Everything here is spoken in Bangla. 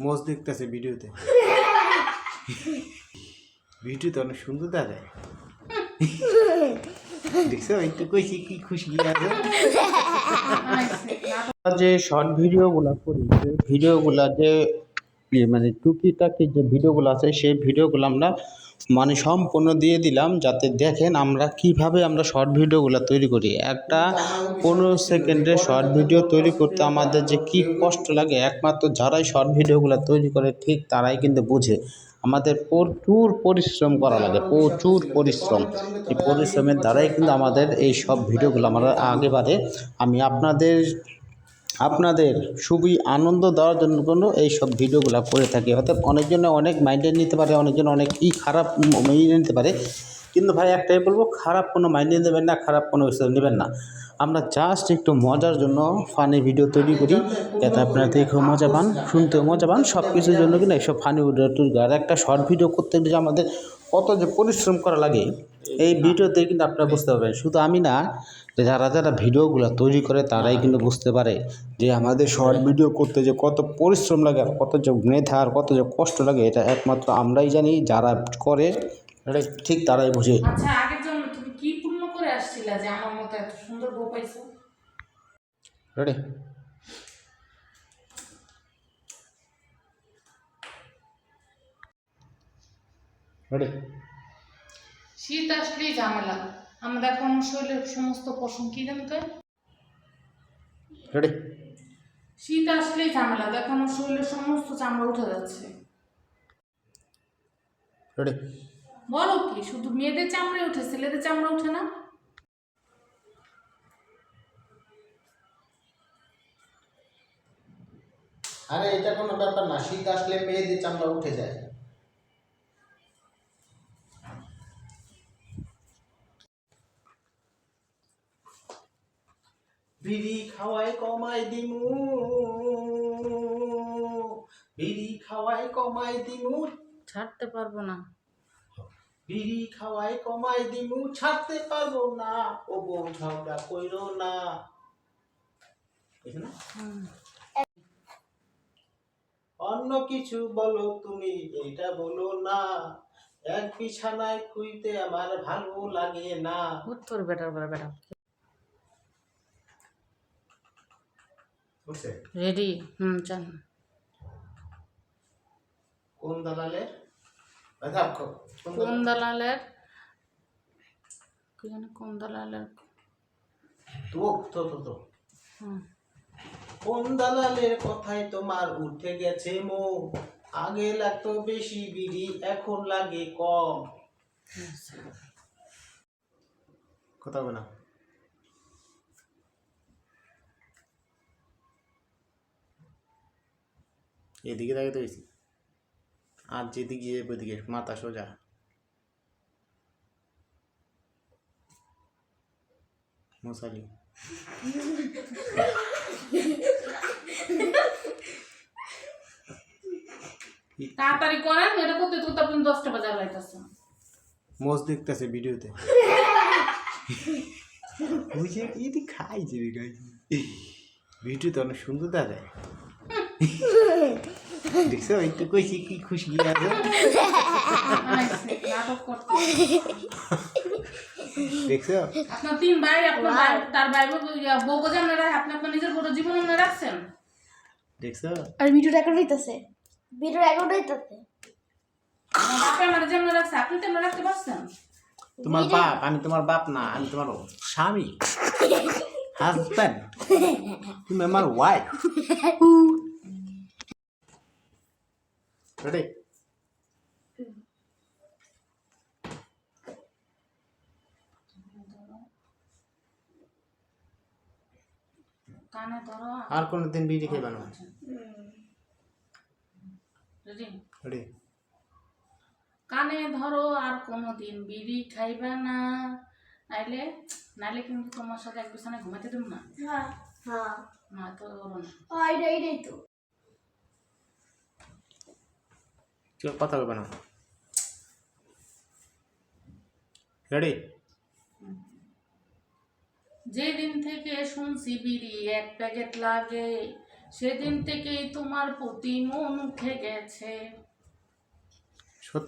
মোজ দেখতেছে ভিডিওতে। ভিডিওতে অনেক সুন্দর দেখায়। দেখছো একটু কইছি কি খুশি আছে। যে শর্ট ভিডিওগুলো করি, ভিডিওগুলো যে মানে টুকিটাকি যে ভিডিওগুলো আছে সেই ভিডিওগুলো আমরা মানে সম্পূর্ণ দিয়ে দিলাম, যাতে দেখেন আমরা কিভাবে আমরা শর্ট ভিডিওগুলো তৈরি করি। একটা 15 সেকেন্ডের শর্ট ভিডিও তৈরি করতে আমাদের যে কি কষ্ট লাগে, একমাত্র যারাই শর্ট ভিডিওগুলো তৈরি করে ঠিক তারাই কিন্তু বুঝে। আমাদের প্রচুর পরিশ্রম করা লাগে, প্রচুর পরিশ্রম। এই পরিশ্রমের দ্বারাই কিন্তু আমাদের এই সব ভিডিওগুলো আমরা আগে বাড়ে। আমি আপনাদের খুবই আনন্দ দেওয়ার জন্য এই সব ভিডিওগুলো করে থাকি। অর্থাৎ অনেকজন অনেক মাইন্ডে নিতে পারে, অনেকজন অনেক খারাপ মেনে নিতে পারে, কিন্তু ভাই একটাই বলবো, খারাপ কোনো মাইন্ডে নেবেন না, খারাপ কোনো কিছু নেবেন না। আমরা জাস্ট একটু মজার জন্য ফানি ভিডিও তৈরি করি, যাতে আপনারা দেখেও মজা পান, শুনতেও মজা পান, সব কিছুর জন্য কিন্তু এইসব ফানি ভিডিও তৈরি করি। আর একটা শর্ট ভিডিও করতে গেলে আমাদের কত যে পরিশ্রম করা লাগে এই ভিডিওতে কিন্তু আপনারা বুঝতে পারবেন। শুধু আমি না, যারা যারা ভিডিওগুলো তৈরি করে তারাই কিন্তু বুঝতে পারে যে আমাদের শর্ট ভিডিও করতে যে কত পরিশ্রম লাগে, আর কত যে মেধা আর কত যে কষ্ট লাগে, এটা একমাত্র আমরাই জানি, যারা করে এটা ঠিক তারাই বুঝে। আচ্ছা, আগের জন্য তুমি কি পূর্ণ করে আসছিলা যে আমার মতো এত সুন্দর বউ পাইছো? রেডি? রেডি? শীত আসলেই ঝামেলা। আমরা এখন শরীরের সমস্ত পশম কি জানতে, রেডি? শীত আসলেই ঝামেলা, দেখো আমার শরীরের সমস্ত চামড়া উঠে যাচ্ছে। রেডি? বলো কি, শুধু মেয়েদের চামড়া উঠে, ছেলেদের চামড়া উঠে না? আরে এটা কোনো ব্যাপার না, শীত আসলে মেয়েদের চামড়া উঠে যায়। বিড়ি খাওয়াই কমাই দিমু, বিড়ি খাওয়াই কমাই দিমু, ছাড়তে পারবো না। বিড়ি খাওয়াই কমাই দিমু, ছাড়তে পারবো না, ও বউ ঝগড়া কইরো না। অন্য কিছু বলো তুমি, এটা বলো না, এক বিছানায় খুইতে আমার ভালো লাগে না। উত্তর বেটার বলে বেটা। বুঝছে? রেডি? চান। কোন দালালের কোন দালালের কি জানি, কোন দালালের তো তো তো তো কোন দালালের কথাই তোমার উঠে গেছে মো, আগে লাগতো বেশি বিড়ি এখন লাগে কম। কথা হবে না। এদিকে তাকে তো বেশি, আর যেদিকে গিয়ে ওইদিকে মাথা সোজা। মশালি তাড়াতাড়ি করেন, এটা করতে করতে আপনি 10টা বাজার লাইতেছে। মোজ দেখতেছে ভিডিওতে। বুঝে এটি খাইছে রে গাই, ভিডিওতে অনেক সুন্দর দেখায়। দেখছো একটু কইছি কি খুশি আছে। নাটক করতে দেখছো আপনার 3 ভাই, আপনার ভাই তার ভাই বউকে যেমন রাখে, আপনি আপনার নিজের বড় জীবন মনে রাখছেন। দেখছো আর ভিডিও রেকর্ড হইতাছে, ভিডিও রেকর্ড হইতাছে। আপনি আমার যেমন রাখছে আপনি তেমন রাখতে পারছেন? তোমার বাপ, আমি তোমার বাপ না, আমি তোমার স্বামী, হাজব্যান্ড, তুমি আমার ওয়াইফ। রেডি? কানে ধরো। আর কোনদিন বিড়ি খাইবা না। রেডি? রেডি? কানে ধরো, আর কোনোদিন বিড়ি খাইবা না, নাইলে নাইলে কিন্তু তোমার সাথে এক বিছানায় ঘুমাইতে দেব না। হ্যাঁ হ্যাঁ, না তো বলো না। এইটাই তো। কেউ কথা বলবে না। রেডি? যেদিন থেকে শুনছি বিড়ি 1 প্যাকেট লাগে, সেদিন থেকেই তোমার প্রতি মন উঠে গেছে। সত্যি